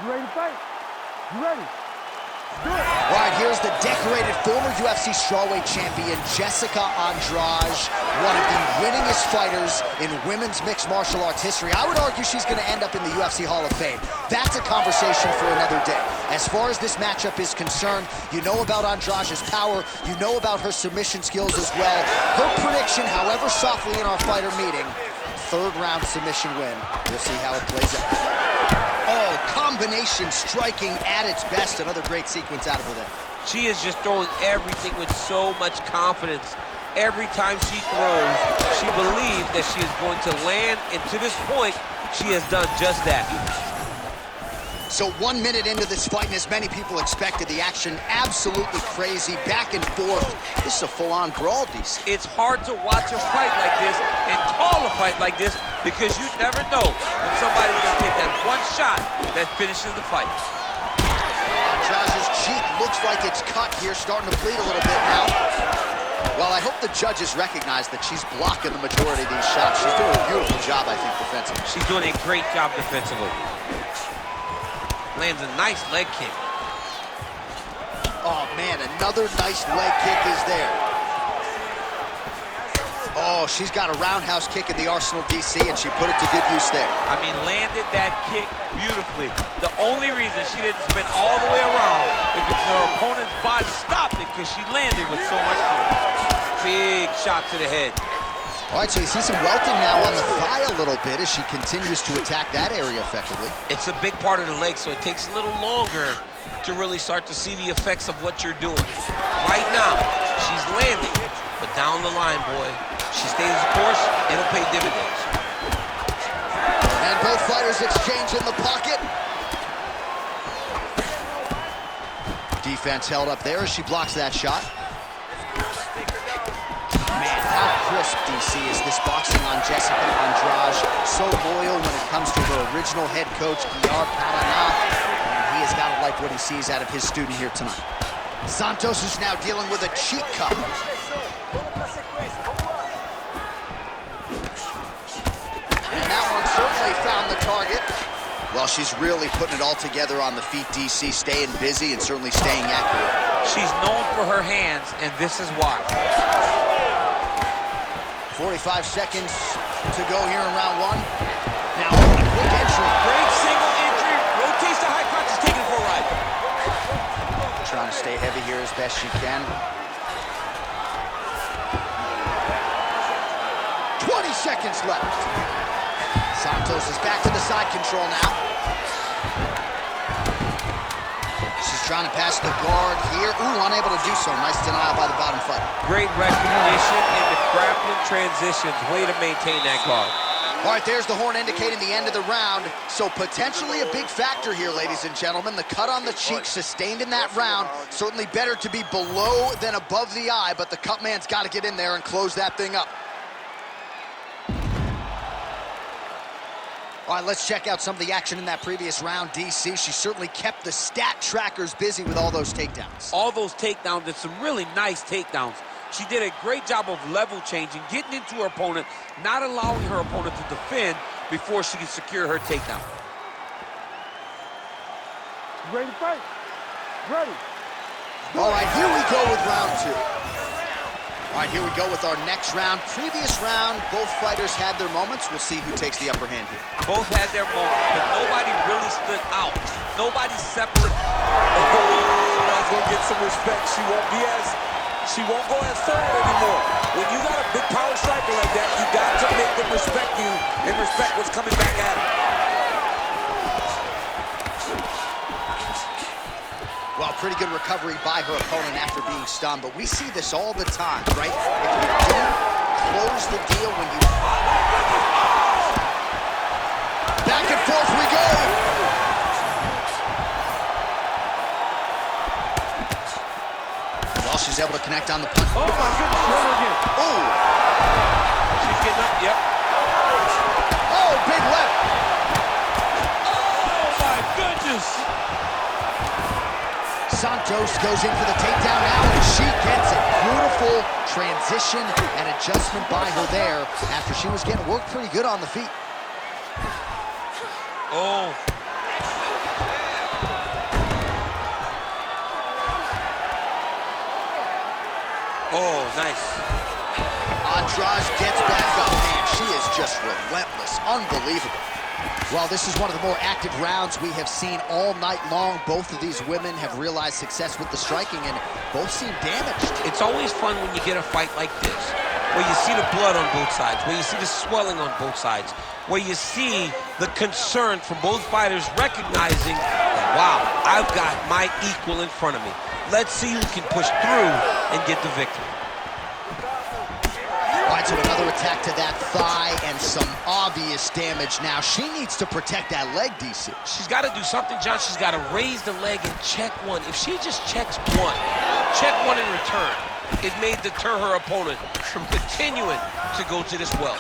You ready to fight? You ready? All right, here's the decorated former UFC strawweight champion, Jessica Andrade, one of the winningest fighters in women's mixed martial arts history. I would argue she's going to end up in the UFC Hall of Fame. That's a conversation for another day. As far as this matchup is concerned, you know about Andrade's power, you know about her submission skills as well. Her prediction, however softly in our fighter meeting, third-round submission win. We'll see how it plays out. Oh, combination striking at its best. Another great sequence out of her there. She is just throwing everything with so much confidence. Every time she throws, she believes that she is going to land, and to this point, she has done just that. So 1 minute into this fight, and as many people expected, the action absolutely crazy, back and forth. This is a full-on brawl, DC. It's hard to watch a fight like this and call a fight like this because you never know when somebody's going to take that one shot that finishes the fight. Andrade's cheek looks like it's cut here, starting to bleed a little bit now. Well, I hope the judges recognize that she's blocking the majority of these shots. She's doing a beautiful job, I think, defensively. She's doing a great job defensively. Lands a nice leg kick. Oh, man, another nice leg kick is there. Oh, she's got a roundhouse kick in the arsenal, DC, and she put it to good use there. I mean, landed that kick beautifully. The only reason she didn't spin all the way around is because her opponent's body stopped it because she landed with so much force. Big shot to the head. All right, so you see some welting now on the thigh a little bit as she continues to attack that area effectively. It's a big part of the leg, so it takes a little longer to really start to see the effects of what you're doing. Right now, she's landing, but down the line, boy, she stays the course, it'll pay dividends. And both fighters exchange in the pocket. Defense held up there as she blocks that shot. How crisp, DC, is this boxing on Jessica Andrade. So loyal when it comes to her original head coach, Guillermo Paraná. And he has got to like what he sees out of his student here tonight. Santos is now dealing with a cheek cup. And that one certainly found the target. Well, she's really putting it all together on the feet, DC, staying busy and certainly staying accurate. She's known for her hands, and this is why. 45 seconds to go here in round one. Now, a quick entry. Great single entry, rotates the high crotch, is taking it for a ride. Trying to stay heavy here as best she can. 20 seconds left. Santos is back to the side control now. She's trying to pass the guard here. Ooh, unable to do so. Nice denial by the bottom fighter. Great recognition in the grappling transitions. Way to maintain that guard. All right, there's the horn indicating the end of the round. So potentially a big factor here, ladies and gentlemen. The cut on the cheek sustained in that round. Certainly better to be below than above the eye, but the cut man's got to get in there and close that thing up. All right, let's check out some of the action in that previous round, DC. She certainly kept the stat trackers busy with all those takedowns. All those takedowns, and some really nice takedowns. She did a great job of level changing, getting into her opponent, not allowing her opponent to defend before she can secure her takedown. You ready to fight? Ready. All right, here we go with round two. All right, here we go with our next round. Previous round, both fighters had their moments. We'll see who takes the upper hand here. Both had their moments, but nobody really stood out. Nobody separate. Oh, that's gonna get some respect. She won't go as third anymore. When you got a big power striker like that, you got to make them respect you and respect what's coming back at them. Well, pretty good recovery by her opponent after being stunned, but we see this all the time, right? If you don't close the deal when you... Back and forth we go! Well, she's able to connect on the punch. Oh, my goodness. Never again. Oh! she's getting up, yep. Oh, big left! Oh, my goodness! Santos goes in for the takedown now, and she gets a beautiful transition and adjustment by her there after she was getting worked pretty good on the feet. Oh. Oh, nice. Andrade gets back up, man. She is just relentless. Unbelievable. Well, this is one of the more active rounds we have seen all night long. Both of these women have realized success with the striking, and both seem damaged. It's always fun when you get a fight like this, where you see the blood on both sides, where you see the swelling on both sides, where you see the concern from both fighters recognizing, wow, I've got my equal in front of me. Let's see who can push through and get the victory. All right, so another attack to that thigh and some obvious damage now. She needs to protect that leg, DC. She's got to do something, John. She's got to raise the leg and check one. If she just checks one in return, it may deter her opponent from continuing to go to this well.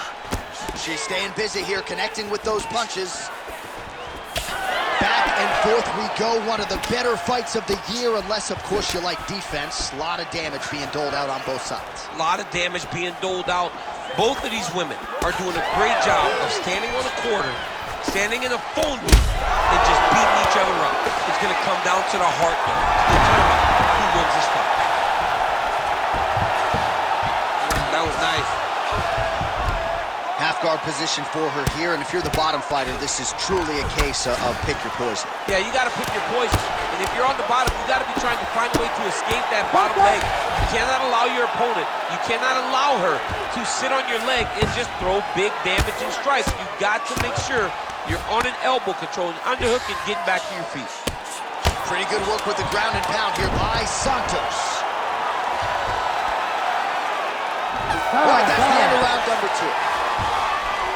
She's staying busy here, connecting with those punches. Back and forth we go. One of the better fights of the year, unless, of course, you like defense. A lot of damage being doled out on both sides. A lot of damage being doled out. Both of these women are doing a great job of standing on a quarter, standing in a phone booth, and just beating each other up. It's going to come down to the heart to determine who wins this fight. That was nice. Half guard position for her here, and if you're the bottom fighter, this is truly a case of pick your poison. Yeah, you got to pick your poison. And if you're on the bottom, you got to be trying to find a way to escape that bottom leg. You cannot allow your opponent, you cannot allow her to sit on your leg and just throw big damaging strikes. You got to make sure you're on an elbow controlling underhook and getting back to your feet. Pretty good work with the ground and pound here by Santos. All right, that's the end of round number 2.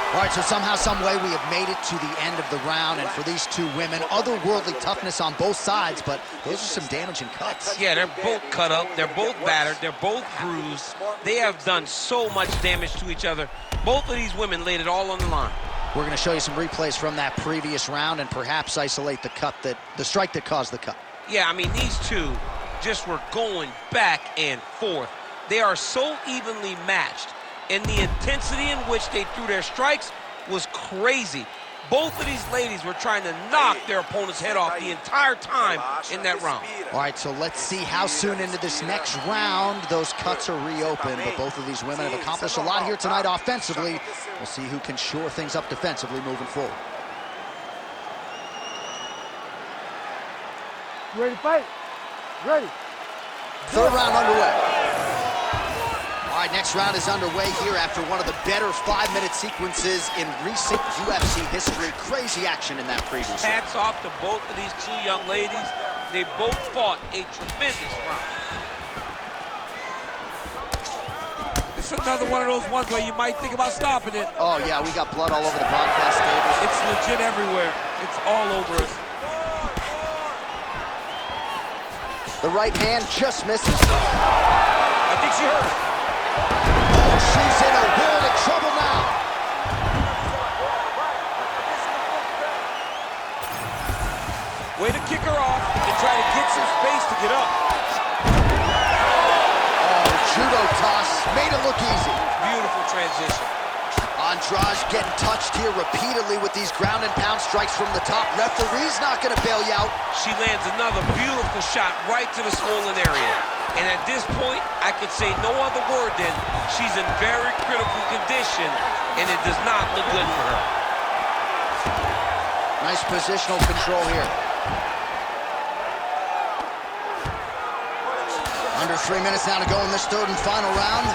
All right, so somehow, some way, we have made it to the end of the round, and for these two women, otherworldly toughness on both sides, but those are some damaging cuts. Yeah, they're both cut up, they're both battered, they're both bruised. They have done so much damage to each other. Both of these women laid it all on the line. We're going to show you some replays from that previous round and perhaps isolate the strike that caused the cut. Yeah, I mean, these two just were going back and forth. They are so evenly matched, and the intensity in which they threw their strikes was crazy. Both of these ladies were trying to knock their opponent's head off the entire time in that round. All right, so let's see how soon into this next round those cuts are reopened. But both of these women have accomplished a lot here tonight offensively. We'll see who can shore things up defensively moving forward. You ready to fight? Ready. Third round underway. All right, next round is underway here after one of the better 5-minute sequences in recent UFC history. Crazy action in that previous round. Hats off to both of these two young ladies. They both fought a tremendous round. It's another one of those ones where you might think about stopping it. Oh, yeah, we got blood all over the broadcast table. It's legit everywhere. It's all over us. The right hand just misses. I think she hurt her. Oh, she's in a world of trouble now. Way to kick her off and try to get some space to get up. Oh, judo toss. Made it look easy. Beautiful transition. Andrade getting touched here repeatedly with these ground and pound strikes from the top. Referee's not going to bail you out. She lands another beautiful shot right to the swollen area. And at this point, I could say no other word than she's in very critical condition, and it does not look good for her. Nice positional control here. Under 3 minutes now to go in this third and final round.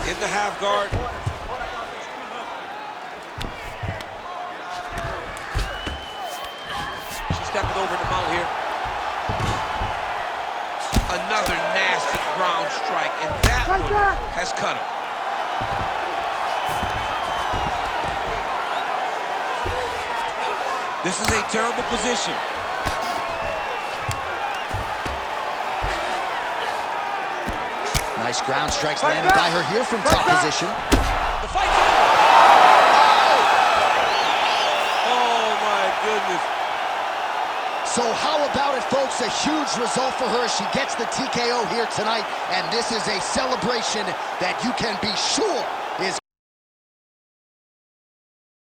In the half guard. Stepping over the mount here. Another nasty ground strike, and that one has cut him. This is a terrible position. Nice ground strikes landed by her here from top position. The fight's over. Oh my goodness. So how about it, folks? A huge result for her. She gets the TKO here tonight, and this is a celebration that you can be sure